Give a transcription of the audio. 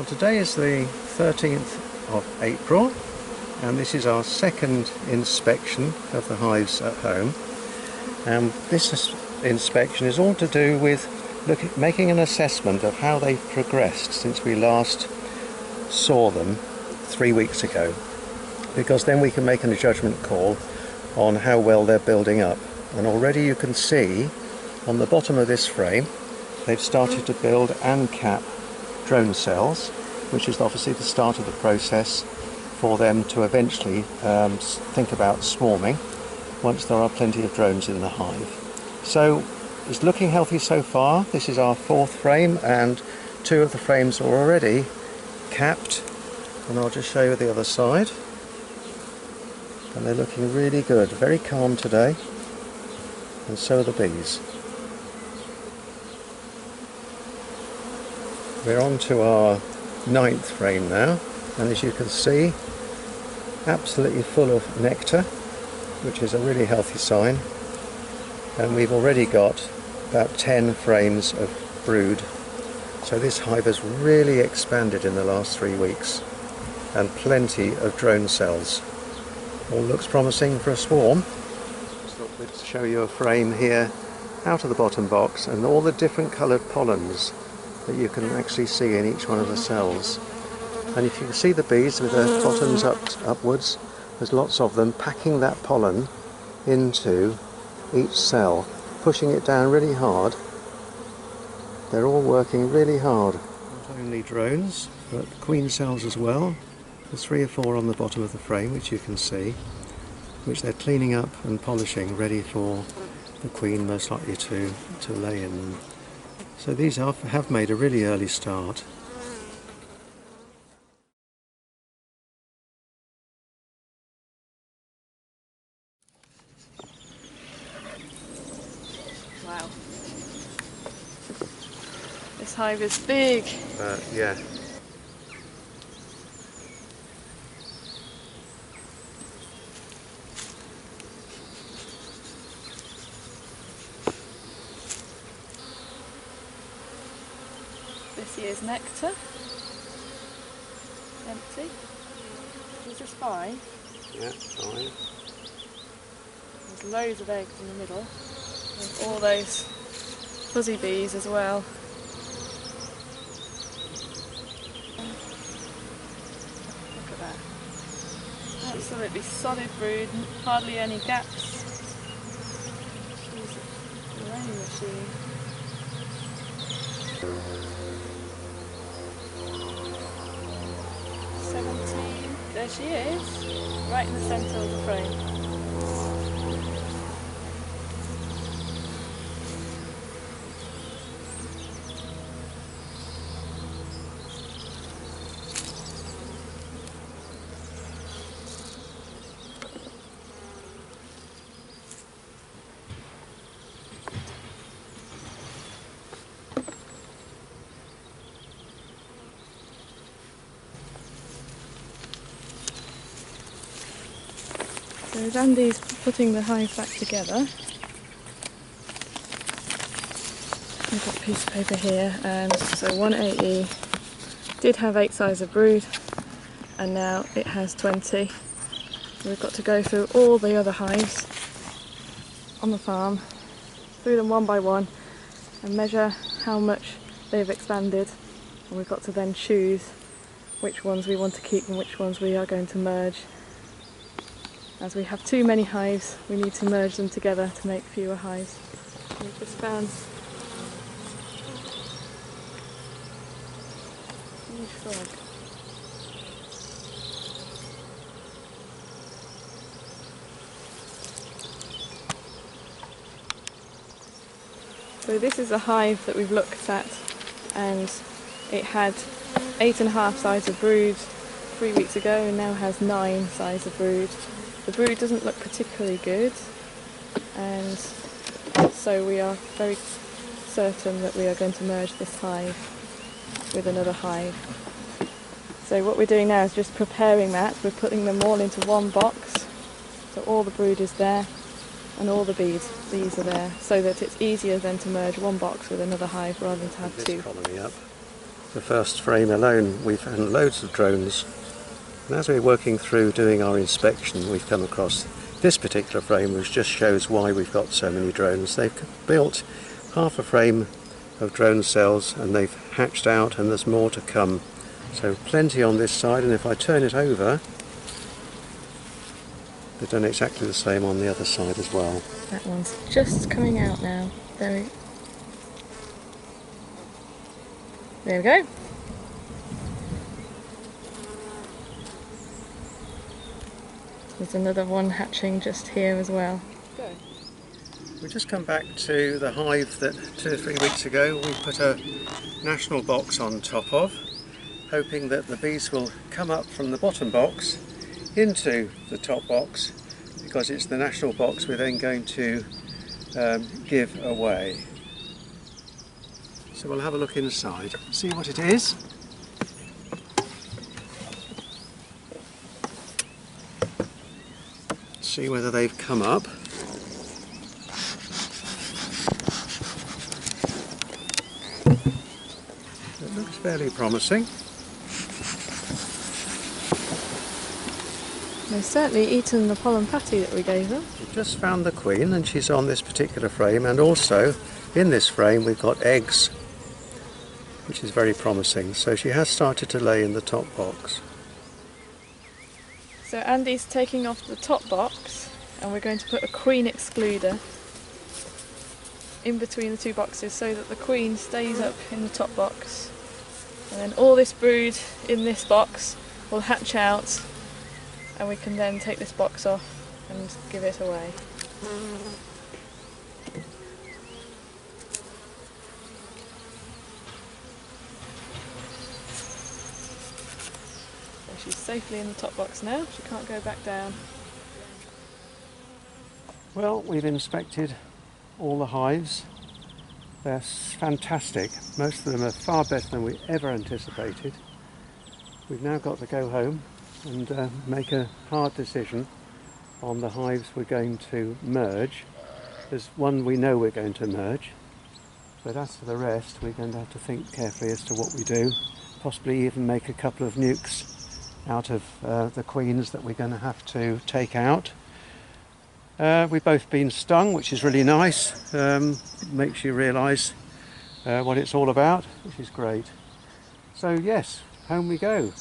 Well, today is the 13th of April and this is our second inspection of the hives at home, and this inspection is all to do with making an assessment of how they've progressed since we last saw them 3 weeks ago, because then we can make a judgment call on how well they're building up. And already you can see on the bottom of this frame they've started to build and cap drone cells, which is obviously the start of the process for them to eventually think about swarming once there are plenty of drones in the hive. So it's looking healthy so far. This is our fourth frame and 2 of the frames are already capped, and I'll just show you the other side. And they're looking really good, very calm today, and so are the bees. We're on to our 9th frame now, and as you can see, absolutely full of nectar, which is a really healthy sign. And we've already got about 10 frames of brood. So this hive has really expanded in the last 3 weeks, and plenty of drone cells. All looks promising for a swarm. Just thought we'd show you a frame here out of the bottom box and all the different coloured pollens that you can actually see in each one of the cells. And if you can see the bees with their bottoms upwards, there's lots of them packing that pollen into each cell, pushing it down really hard. They're all working really hard. Not only drones, but queen cells as well. There's 3 or 4 on the bottom of the frame, which you can see, which they're cleaning up and polishing, ready for the queen most likely to lay in them. So these have made a really early start. Wow. This hive is big. Yeah. This year's nectar. Empty. Is this 5? Yeah, 5. There's loads of eggs in the middle. And all those fuzzy bees as well. Look at that. Absolutely solid brood, hardly any gaps. She's a rain machine. There she is, right in the centre of the frame. So Andy's putting the hive back together. We've got a piece of paper here, and so 180 did have 8 size of brood, and now it has 20. We've got to go through all the other hives on the farm, through them one by one, and measure how much they've expanded, and we've got to then choose which ones we want to keep and which ones we are going to merge. As we have too many hives, we need to merge them together to make fewer hives. We've just found a huge frog. So this is a hive that we've looked at, and it had 8.5 size of brood 3 weeks ago and now has 9 size of brood. The brood doesn't look particularly good, and so we are very certain that we are going to merge this hive with another hive. So what we're doing now is just preparing that. We're putting them all into one box, so all the brood is there and all the bees are there, so that it's easier then to merge one box with another hive rather than to have 2. Colony up. the first frame alone we've had loads of drones, and as we're working through doing our inspection we've come across this particular frame, which just shows why we've got so many drones. They've built half a frame of drone cells and they've hatched out, and there's more to come. So plenty on this side, and if I turn it over, they've done exactly the same on the other side as well. That one's just coming out now. There we go. There's another one hatching just here as well. We've just come back to the hive that 2 or 3 weeks ago we put a national box on top of, hoping that the bees will come up from the bottom box into the top box, because it's the national box we're then going to give away. So we'll have a look inside, see what it is. See whether they've come up. It looks fairly promising. They've certainly eaten the pollen patty that we gave them. We've just found the queen, and she's on this particular frame, and also in this frame we've got eggs, which is very promising. So she has started to lay in the top box. So Andy's taking off the top box, and we're going to put a queen excluder in between the two boxes so that the queen stays up in the top box, and then all this brood in this box will hatch out, and we can then take this box off and give it away. So she's safely in the top box now, she can't go back down. Well, we've inspected all the hives. They're fantastic. Most of them are far better than we ever anticipated. We've now got to go home and make a hard decision on the hives we're going to merge. There's one we know we're going to merge, but as for the rest we're going to have to think carefully as to what we do, possibly even make a couple of nukes out of the queens that we're going to have to take out. We've both been stung, which is really nice. Makes you realise what it's all about, which is great. So yes, home we go.